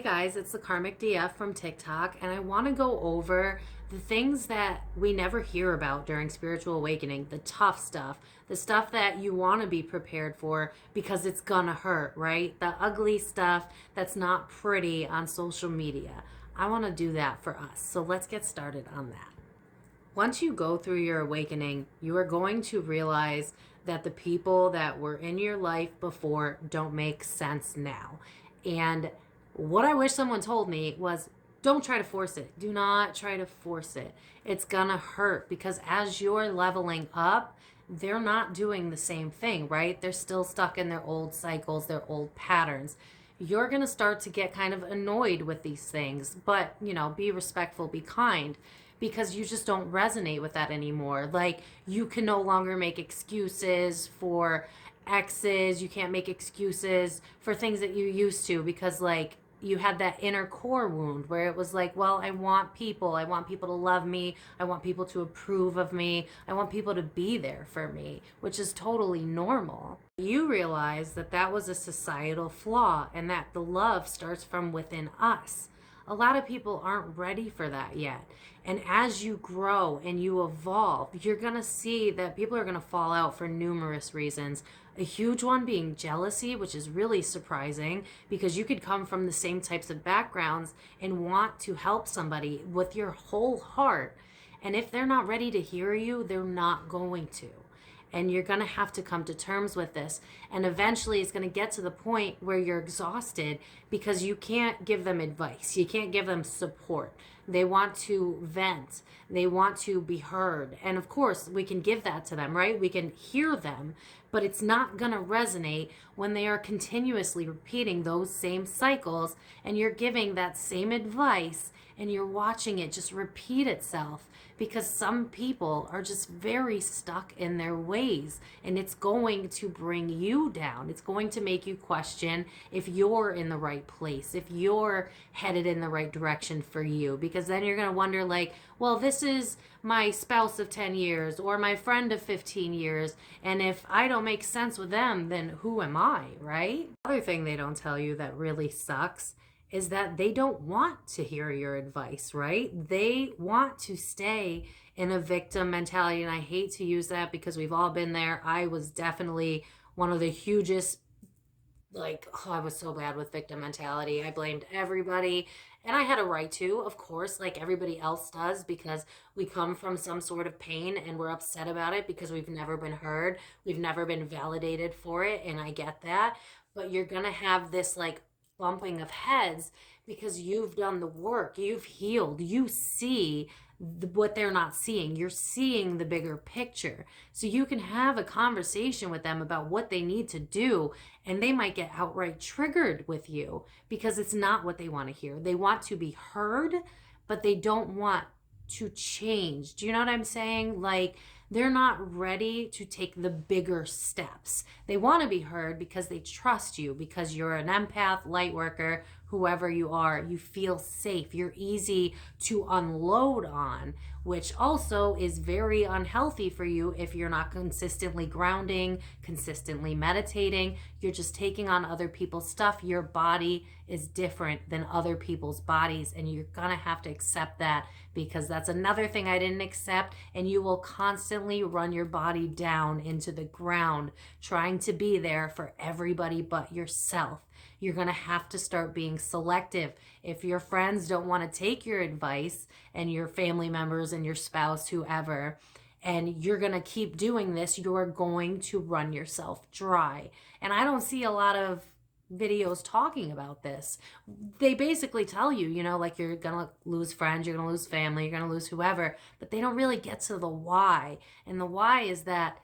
guys, it's the Karmic DF from TikTok, and I want to go over the things that we never hear about during spiritual awakening, the tough stuff, the stuff that you want to be prepared for because it's gonna hurt, right? The ugly stuff that's not pretty on social media. I want to do that for us. So let's get started on that. Once you go through your awakening, you are going to realize that the people that were in your life before don't make sense now. And what I wish someone told me was, don't try to force it. Do not try to force it. It's gonna hurt because as you're leveling up, they're not doing the same thing, right? They're still stuck in their old cycles, their old patterns. You're gonna start to get kind of annoyed with these things, but be respectful, be kind, because you just don't resonate with that anymore. Like, you can no longer make excuses for exes. You can't make excuses for things that you used to because, like, you had that inner core wound where it was like, well, I want people to love me, I want people to approve of me, I want people to be there for me, which is totally normal. You realize that that was a societal flaw and that the love starts from within us. A lot of people aren't ready for that yet. And as you grow and you evolve, you're going to see that people are going to fall out for numerous reasons. A huge one being jealousy, which is really surprising because you could come from the same types of backgrounds and want to help somebody with your whole heart. And if they're not ready to hear you, they're not going to. And you're going to have to come to terms with this. And eventually it's going to get to the point where you're exhausted because you can't give them advice. You can't give them support. They want to vent. They want to be heard. And of course, we can give that to them, right? We can hear them, but it's not going to resonate when they are continuously repeating those same cycles and you're giving that same advice and you're watching it just repeat itself, because some people are just very stuck in their ways and it's going to bring you down. It's going to make you question if you're in the right place, if you're headed in the right direction for you, because then you're going to wonder, like, well, this is my spouse of 10 years or my friend of 15 years, and if I don't make sense with them, then who am I, right? Other thing they don't tell you that really sucks is that they don't want to hear your advice, right? They want to stay in a victim mentality. And I hate to use that because we've all been there. I was definitely one of the hugest, I was so bad with victim mentality. I blamed everybody. And I had a right to, of course, like everybody else does, because we come from some sort of pain and we're upset about it because we've never been heard. We've never been validated for it. And I get that. But you're going to have this, like, bumping of heads because you've done the work, you've healed, you see what they're not seeing, you're seeing the bigger picture. So you can have a conversation with them about what they need to do, and they might get outright triggered with you because it's not what they want to hear. They want to be heard, but they don't want to change. Do you know what I'm saying? Like, they're not ready to take the bigger steps. They want to be heard because they trust you, because you're an empath, light worker, whoever you are. You feel safe. You're easy to unload on, which also is very unhealthy for you if you're not consistently grounding, consistently meditating. You're just taking on other people's stuff. Your body is different than other people's bodies, and you're gonna have to accept that, because that's another thing I didn't accept. And you will constantly run your body down into the ground trying to be there for everybody but yourself. You're going to have to start being selective. If your friends don't want to take your advice, and your family members and your spouse, whoever, and you're going to keep doing this, you're going to run yourself dry. And I don't see a lot of videos talking about this. They basically tell you, like, you're gonna lose friends, you're gonna lose family, you're gonna lose whoever, but they don't really get to the why. And the why is that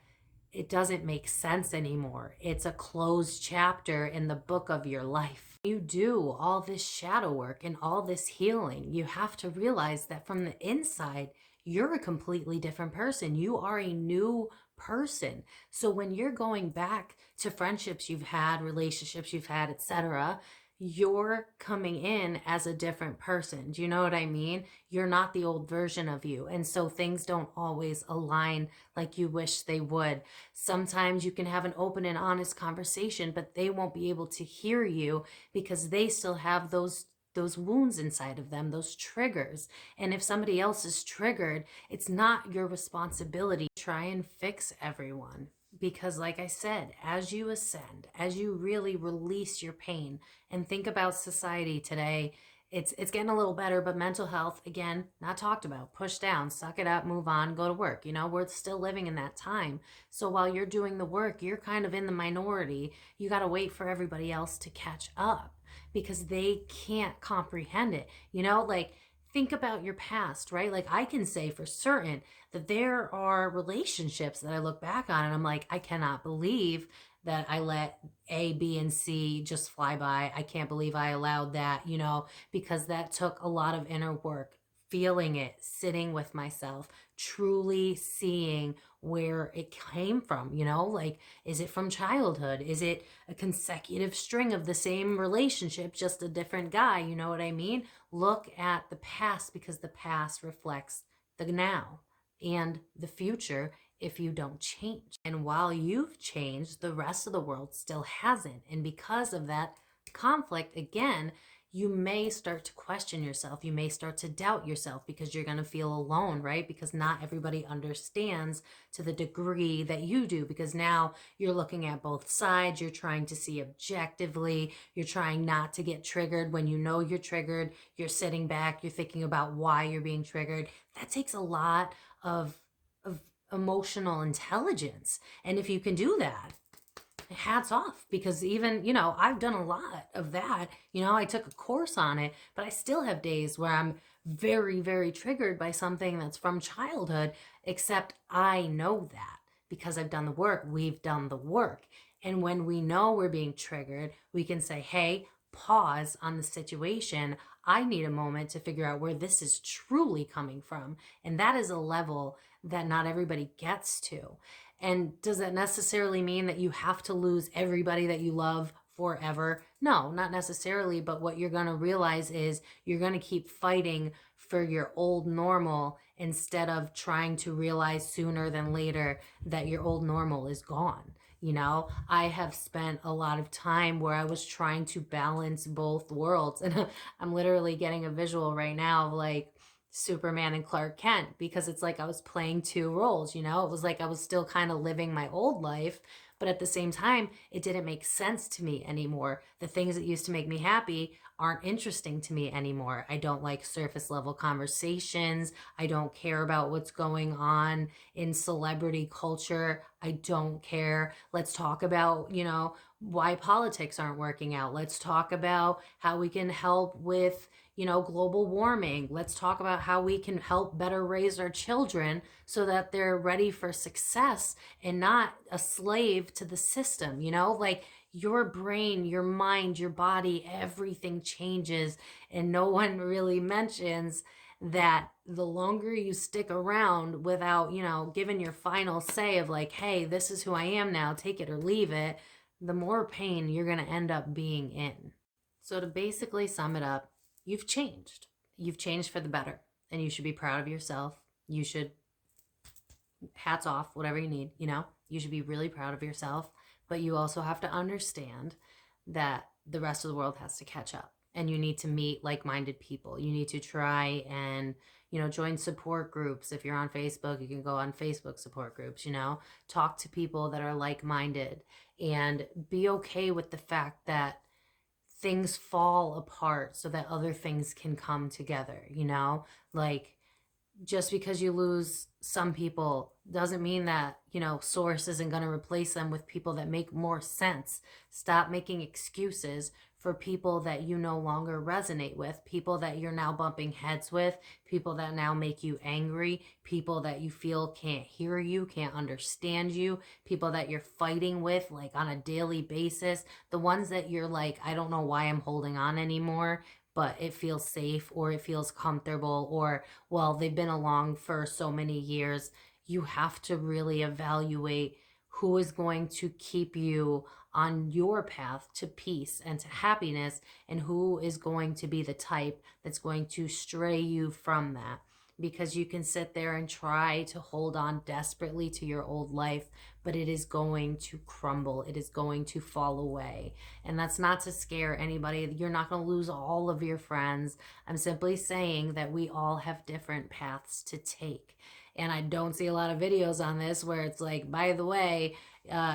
it doesn't make sense anymore. It's a closed chapter in the book of your life. You do all this shadow work and all this healing, you have to realize that from the inside, you're a completely different person. You are a new person. So when you're going back to friendships you've had, relationships you've had, etc., you're coming in as a different person. Do you know what I mean? You're not the old version of you. And so things don't always align like you wish they would. Sometimes you can have an open and honest conversation, but they won't be able to hear you because they still have those those wounds inside of them, those triggers. And if somebody else is triggered, it's not your responsibility to try and fix everyone. Because like I said, as you ascend, as you really release your pain and think about society today, it's getting a little better, but mental health, again, not talked about, pushed down, suck it up, move on, go to work. We're still living in that time. So while you're doing the work, you're kind of in the minority. You got to wait for everybody else to catch up because they can't comprehend it. Like, think about your past, right? Like, I can say for certain that there are relationships that I look back on and I'm like, I cannot believe that I let A, B, and C just fly by. I can't believe I allowed that, because that took a lot of inner work, feeling it, sitting with myself, truly seeing where it came from, like, is it from childhood? Is it a consecutive string of the same relationship, just a different guy? You know what I mean? Look at the past because the past reflects the now and the future if you don't change. And while you've changed, the rest of the world still hasn't. And because of that conflict, again, you may start to question yourself. You may start to doubt yourself because you're going to feel alone, right? Because not everybody understands to the degree that you do, because now you're looking at both sides. You're trying to see objectively. You're trying not to get triggered when you know you're triggered. You're sitting back. You're thinking about why you're being triggered. That takes a lot of emotional intelligence. And if you can do that, hats off, because even, I've done a lot of that. I took a course on it, but I still have days where I'm very, very triggered by something that's from childhood, except I know that because I've done the work. We've done the work. And when we know we're being triggered, we can say, hey, pause on the situation. I need a moment to figure out where this is truly coming from. And that is a level that not everybody gets to. And does that necessarily mean that you have to lose everybody that you love forever? No, not necessarily. But what you're going to realize is you're going to keep fighting for your old normal instead of trying to realize sooner than later that your old normal is gone. I have spent a lot of time where I was trying to balance both worlds. And I'm literally getting a visual right now of like Superman and Clark Kent, because it's like I was playing two roles. It was like I was still kind of living my old life, but at the same time, it didn't make sense to me anymore. The things that used to make me happy aren't interesting to me anymore. I don't like surface level conversations. I don't care about what's going on in celebrity culture. I don't care. Let's talk about, why politics aren't working out. Let's talk about how we can help with, global warming. Let's talk about how we can help better raise our children so that they're ready for success and not a slave to the system. Like, your brain, your mind, your body, everything changes. And no one really mentions that the longer you stick around without, giving your final say of like, hey, this is who I am now, take it or leave it, the more pain you're going to end up being in. So to basically sum it up, you've changed. You've changed for the better, and you should be proud of yourself. You should, hats off, whatever you need, you should be really proud of yourself, but you also have to understand that the rest of the world has to catch up, and you need to meet like-minded people. You need to try and, join support groups. If you're on Facebook, you can go on Facebook support groups, talk to people that are like-minded, and be okay with the fact that things fall apart so that other things can come together, like, just because you lose some people doesn't mean that, Source isn't going to replace them with people that make more sense. Stop making excuses for people that you no longer resonate with, people that you're now bumping heads with, people that now make you angry, people that you feel can't hear you, can't understand you, people that you're fighting with like on a daily basis, the ones that you're like, I don't know why I'm holding on anymore, but it feels safe or it feels comfortable, or, well, they've been along for so many years. You have to really evaluate who is going to keep you on your path to peace and to happiness, and who is going to be the type that's going to stray you from that. because you can sit there and try to hold on desperately to your old life, but it is going to crumble. It is going to fall away. And that's not to scare anybody. You're not going to lose all of your friends. I'm simply saying that we all have different paths to take. And I don't see a lot of videos on this where it's like, by the way,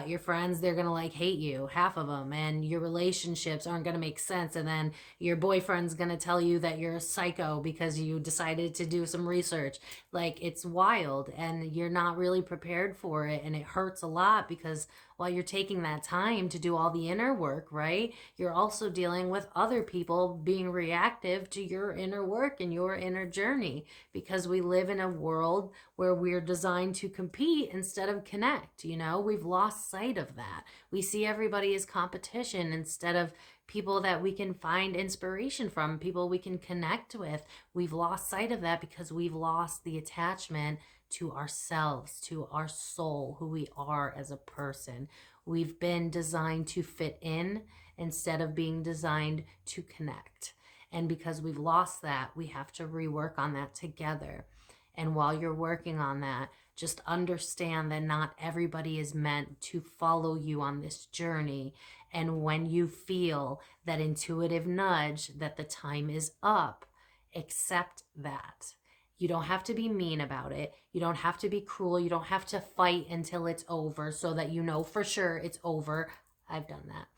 your friends, they're gonna like hate you, half of them, and your relationships aren't gonna make sense, and then your boyfriend's gonna tell you that you're a psycho because you decided to do some research. Like, it's wild, and you're not really prepared for it, and it hurts a lot because while you're taking that time to do all the inner work, right, you're also dealing with other people being reactive to your inner work and your inner journey, because we live in a world where we're designed to compete instead of connect. We've lost sight of that. We see everybody as competition instead of people that we can find inspiration from, people we can connect with. We've lost sight of that because we've lost the attachment to ourselves, to our soul, who we are as a person. We've been designed to fit in instead of being designed to connect. And because we've lost that, we have to rework on that together. And while you're working on that, just understand that not everybody is meant to follow you on this journey. And when you feel that intuitive nudge that the time is up, accept that. You don't have to be mean about it. You don't have to be cruel. You don't have to fight until it's over so that you know for sure it's over. I've done that.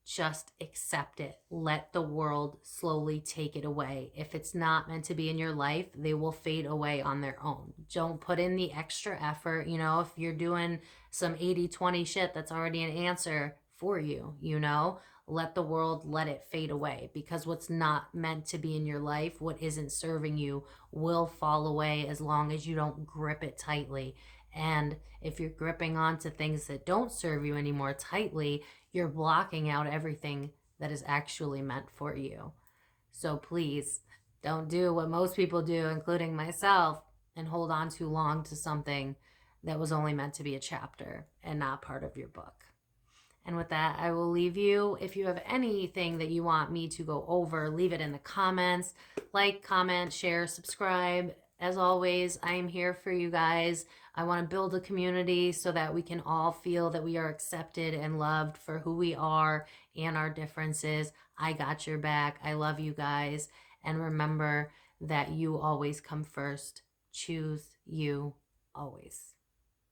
Just accept it. Let the world slowly take it away. If it's not meant to be in your life, they will fade away on their own. Don't put in the extra effort. If you're doing some 80-20 shit, that's already an answer for you. Let the world let it fade away, because what's not meant to be in your life, what isn't serving you, will fall away as long as you don't grip it tightly. And if you're gripping onto things that don't serve you anymore tightly, you're blocking out everything that is actually meant for you. So please don't do what most people do, including myself, and hold on too long to something that was only meant to be a chapter and not part of your book. And with that, I will leave you. If you have anything that you want me to go over, leave it in the comments. Like, comment, share, subscribe. As always, I am here for you guys. I want to build a community so that we can all feel that we are accepted and loved for who we are and our differences. I got your back. I love you guys. And remember that you always come first. Choose you always.